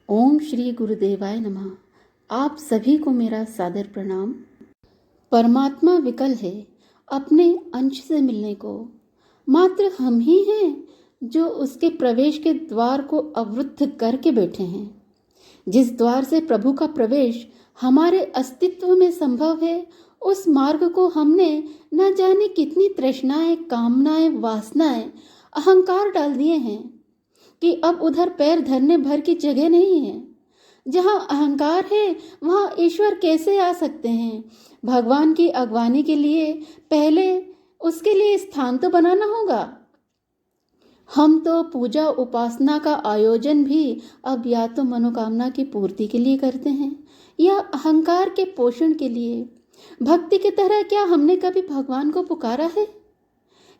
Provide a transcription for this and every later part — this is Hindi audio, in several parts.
ओम श्री गुरुदेवाय नमः। आप सभी को मेरा सादर प्रणाम। परमात्मा विकल है अपने अंश से मिलने को, मात्र हम ही हैं जो उसके प्रवेश के द्वार को अवरुद्ध करके बैठे हैं। जिस द्वार से प्रभु का प्रवेश हमारे अस्तित्व में संभव है, उस मार्ग को हमने न जाने कितनी तृष्णाएं, कामनाएं, वासनाएं, अहंकार डाल दिए हैं कि अब उधर पैर धरने भर की जगह नहीं है। जहाँ अहंकार है वहाँ ईश्वर कैसे आ सकते हैं? भगवान की अगवानी के लिए पहले उसके लिए स्थान तो बनाना होगा। हम तो पूजा उपासना का आयोजन भी अब या तो मनोकामना की पूर्ति के लिए करते हैं या अहंकार के पोषण के लिए। भक्ति की तरह क्या हमने कभी भगवान को पुकारा है?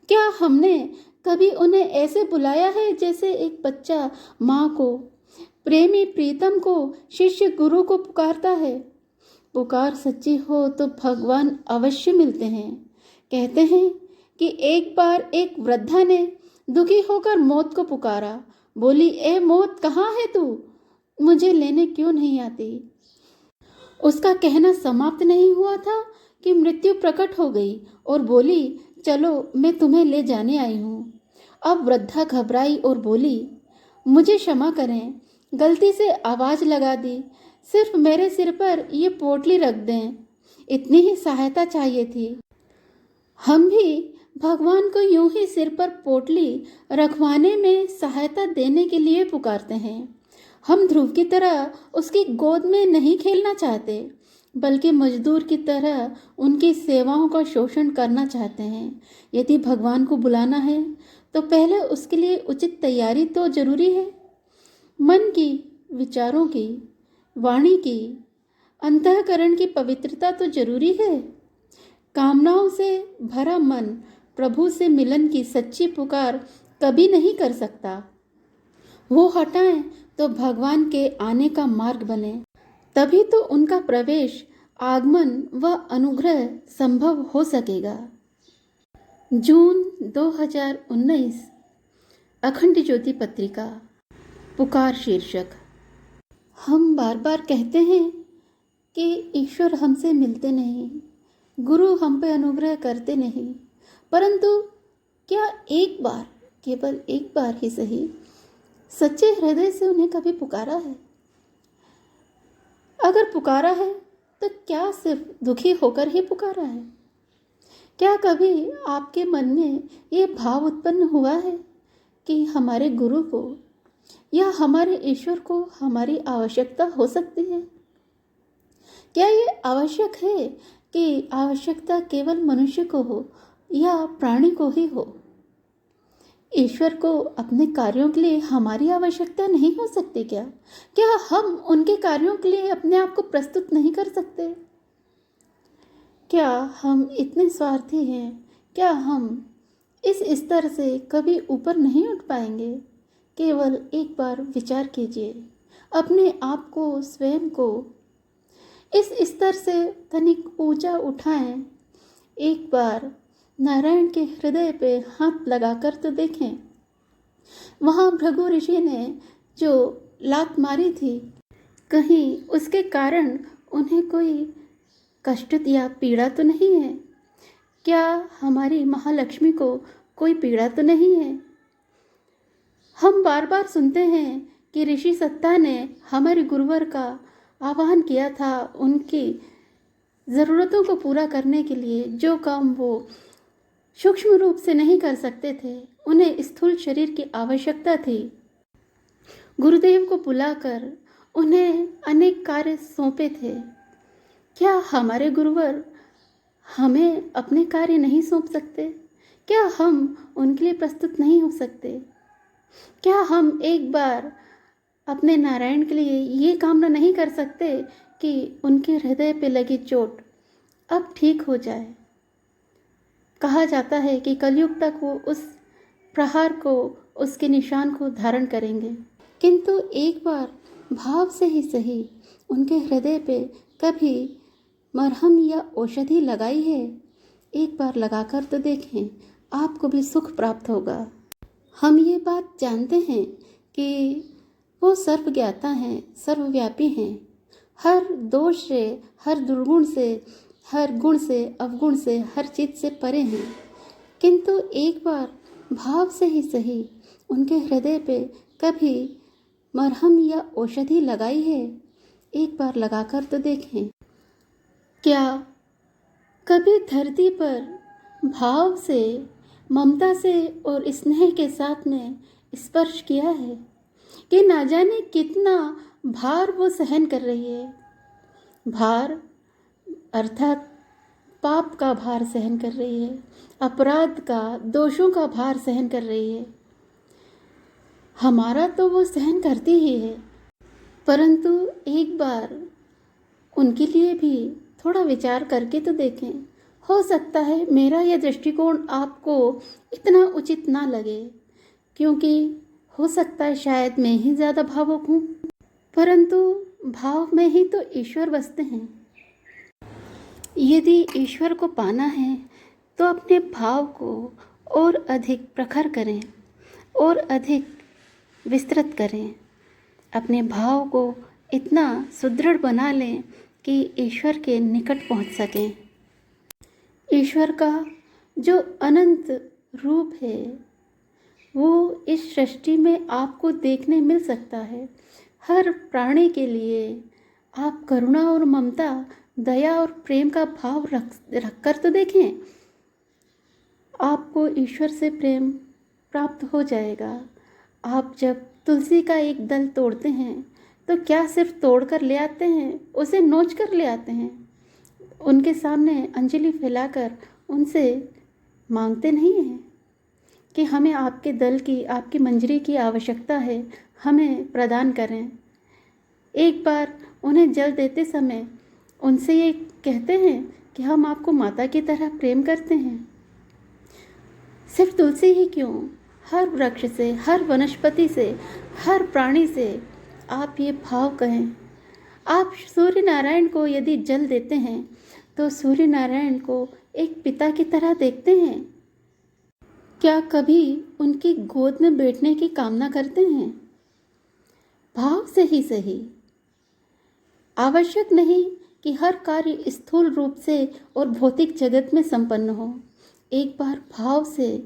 क्या हमने कभी उन्हें ऐसे बुलाया है जैसे एक बच्चा माँ को, प्रेमी प्रीतम को, शिष्य गुरु को पुकारता है? पुकार सच्ची हो तो भगवान अवश्य मिलते हैं। कहते हैं कि एक बार एक वृद्धा ने दुखी होकर मौत को पुकारा। बोली, ए मौत, कहाँ है तू? मुझे लेने क्यों नहीं आती? उसका कहना समाप्त नहीं हुआ था कि मृत्यु प्रकट हो गई और बोली, चलो मैं तुम्हें ले जाने आई हूँ। अब वृद्धा घबराई और बोली, मुझे क्षमा करें, गलती से आवाज़ लगा दी। सिर्फ मेरे सिर पर ये पोटली रख दें, इतनी ही सहायता चाहिए थी। हम भी भगवान को यूं ही सिर पर पोटली रखवाने में सहायता देने के लिए पुकारते हैं। हम ध्रुव की तरह उसकी गोद में नहीं खेलना चाहते, बल्कि मजदूर की तरह उनकी सेवाओं का शोषण करना चाहते हैं। यदि भगवान को बुलाना है तो पहले उसके लिए उचित तैयारी तो जरूरी है। मन की, विचारों की, वाणी की, अंतःकरण की पवित्रता तो जरूरी है। कामनाओं से भरा मन प्रभु से मिलन की सच्ची पुकार कभी नहीं कर सकता। वो हटाएं तो भगवान के आने का मार्ग बने, तभी तो उनका प्रवेश, आगमन व अनुग्रह संभव हो सकेगा। जून 2019, अखंड ज्योति पत्रिका, पुकार शीर्षक। हम बार बार कहते हैं कि ईश्वर हमसे मिलते नहीं, गुरु हम पे अनुग्रह करते नहीं, परंतु क्या एक बार, केवल एक बार ही सही, सच्चे हृदय से उन्हें कभी पुकारा है? अगर पुकारा है तो क्या सिर्फ दुखी होकर ही पुकारा है? क्या कभी आपके मन में ये भाव उत्पन्न हुआ है कि हमारे गुरु को या हमारे ईश्वर को हमारी आवश्यकता हो सकती है? क्या ये आवश्यक है कि आवश्यकता केवल मनुष्य को हो या प्राणी को ही हो? ईश्वर को अपने कार्यों के लिए हमारी आवश्यकता नहीं हो सकती क्या? क्या हम उनके कार्यों के लिए अपने आप को प्रस्तुत नहीं कर सकते? क्या हम इतने स्वार्थी हैं? क्या हम इस स्तर से कभी ऊपर नहीं उठ पाएंगे? केवल एक बार विचार कीजिए, अपने आप को, स्वयं को इस स्तर से तनिक ऊंचा उठाएं। एक बार नारायण के हृदय पे हाथ लगाकर तो देखें। वहाँ भृगु ऋषि ने जो लात मारी थी, कहीं उसके कारण उन्हें कोई कष्ट या पीड़ा तो नहीं है? क्या हमारी महालक्ष्मी को कोई पीड़ा तो नहीं है? हम बार बार सुनते हैं कि ऋषि सत्ता ने हमारे गुरुवर का आह्वान किया था उनकी ज़रूरतों को पूरा करने के लिए। जो काम वो सूक्ष्म रूप से नहीं कर सकते थे, उन्हें स्थूल शरीर की आवश्यकता थी। गुरुदेव को बुलाकर उन्हें अनेक कार्य सौंपे थे। क्या हमारे गुरुवर हमें अपने कार्य नहीं सौंप सकते? क्या हम उनके लिए प्रस्तुत नहीं हो सकते? क्या हम एक बार अपने नारायण के लिए ये कामना नहीं कर सकते कि उनके हृदय पे लगी चोट अब ठीक हो जाए? कहा जाता है कि कलयुग तक वो उस प्रहार को, उसके निशान को धारण करेंगे, किंतु एक बार भाव से ही सही उनके हृदय पे कभी मरहम या औषधि लगाई है? एक बार लगाकर तो देखें, आपको भी सुख प्राप्त होगा। हम ये बात जानते हैं कि वो सर्वज्ञाता हैं, सर्वव्यापी हैं, हर दोष से, हर दुर्गुण से, हर गुण से, अवगुण से, हर चीज से परे हैं। किंतु एक बार भाव से ही सही उनके हृदय पे कभी मरहम या औषधि लगाई है? एक बार लगाकर तो देखें। क्या कभी धरती पर भाव से, ममता से और स्नेह के साथ में स्पर्श किया है कि ना जाने कितना भार वो सहन कर रही है? भार अर्थात पाप का भार सहन कर रही है, अपराध का, दोषों का भार सहन कर रही है। हमारा तो वो सहन करती ही है, परंतु एक बार उनके लिए भी थोड़ा विचार करके तो देखें। हो सकता है मेरा यह दृष्टिकोण आपको इतना उचित ना लगे, क्योंकि हो सकता है शायद मैं ही ज़्यादा भावुक हूँ, परंतु भाव में ही तो ईश्वर बसते हैं। यदि ईश्वर को पाना है तो अपने भाव को और अधिक प्रखर करें और अधिक विस्तृत करें। अपने भाव को इतना सुदृढ़ बना लें कि ईश्वर के निकट पहुंच सकें। ईश्वर का जो अनंत रूप है वो इस सृष्टि में आपको देखने मिल सकता है। हर प्राणी के लिए आप करुणा और ममता, दया और प्रेम का भाव रख कर तो देखें। आपको ईश्वर से प्रेम प्राप्त हो जाएगा। आप जब तुलसी का एक दल तोड़ते हैं तो क्या सिर्फ तोड़ कर ले आते हैं, उसे नोच कर ले आते हैं? उनके सामने अंजलि फैलाकर उनसे मांगते नहीं हैं कि हमें आपके दल की, आपकी मंजरी की आवश्यकता है, हमें प्रदान करें। एक बार उन्हें जल देते समय उनसे ये कहते हैं कि हम आपको माता की तरह प्रेम करते हैं। सिर्फ तुलसी ही क्यों, हर वृक्ष से, हर वनस्पति से, हर प्राणी से आप ये भाव कहें। आप सूर्य नारायण को यदि जल देते हैं तो सूर्य नारायण को एक पिता की तरह देखते हैं। क्या कभी उनकी गोद में बैठने की कामना करते हैं? भाव से ही सही। आवश्यक नहीं कि हर कार्य स्थूल रूप से और भौतिक जगत में संपन्न हो। एक बार भाव से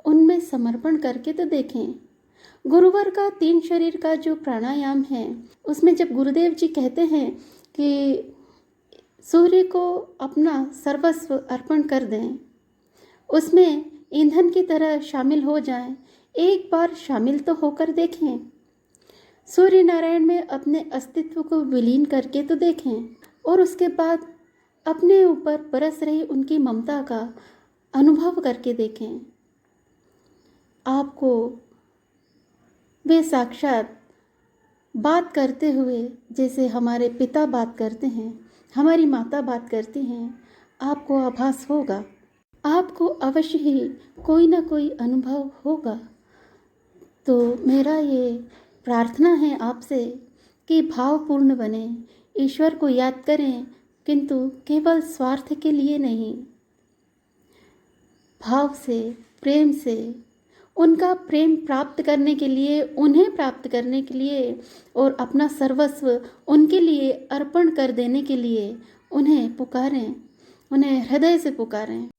उनमें समर्पण करके तो देखें। गुरुवर का 3 शरीर का जो प्राणायाम है, उसमें जब गुरुदेव जी कहते हैं कि सूर्य को अपना सर्वस्व अर्पण कर दें, उसमें ईंधन की तरह शामिल हो जाएं, एक बार शामिल तो होकर देखें। सूर्य नारायण में अपने अस्तित्व को विलीन करके तो देखें और उसके बाद अपने ऊपर बरस रही उनकी ममता का अनुभव करके देखें। आपको वे साक्षात बात करते हुए, जैसे हमारे पिता बात करते हैं, हमारी माता बात करती हैं, आपको आभास होगा। आपको अवश्य ही कोई ना कोई अनुभव होगा। तो मेरा ये प्रार्थना है आपसे कि भावपूर्ण बने, ईश्वर को याद करें, किंतु केवल स्वार्थ के लिए नहीं, भाव से, प्रेम से, उनका प्रेम प्राप्त करने के लिए, उन्हें प्राप्त करने के लिए और अपना सर्वस्व उनके लिए अर्पण कर देने के लिए उन्हें पुकारें, उन्हें हृदय से पुकारें।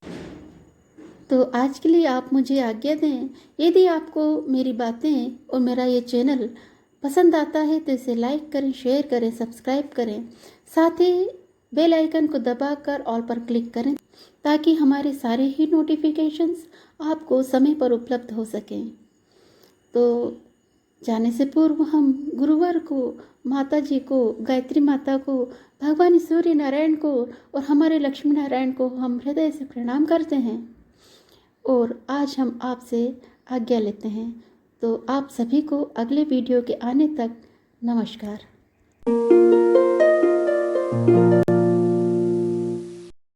तो आज के लिए आप मुझे आज्ञा दें। यदि आपको मेरी बातें और मेरा ये चैनल पसंद आता है तो इसे लाइक करें, शेयर करें, सब्सक्राइब करें, साथ ही बेल आइकन को दबाकर ऑल पर क्लिक करें ताकि हमारे सारे ही नोटिफिकेशंस आपको समय पर उपलब्ध हो सकें। तो जाने से पूर्व हम गुरुवार को, माता जी को, गायत्री माता को, भगवान सूर्य नारायण को और हमारे लक्ष्मी नारायण को हम हृदय से प्रणाम करते हैं और आज हम आपसे आज्ञा लेते हैं। तो आप सभी को अगले वीडियो के आने तक नमस्कार।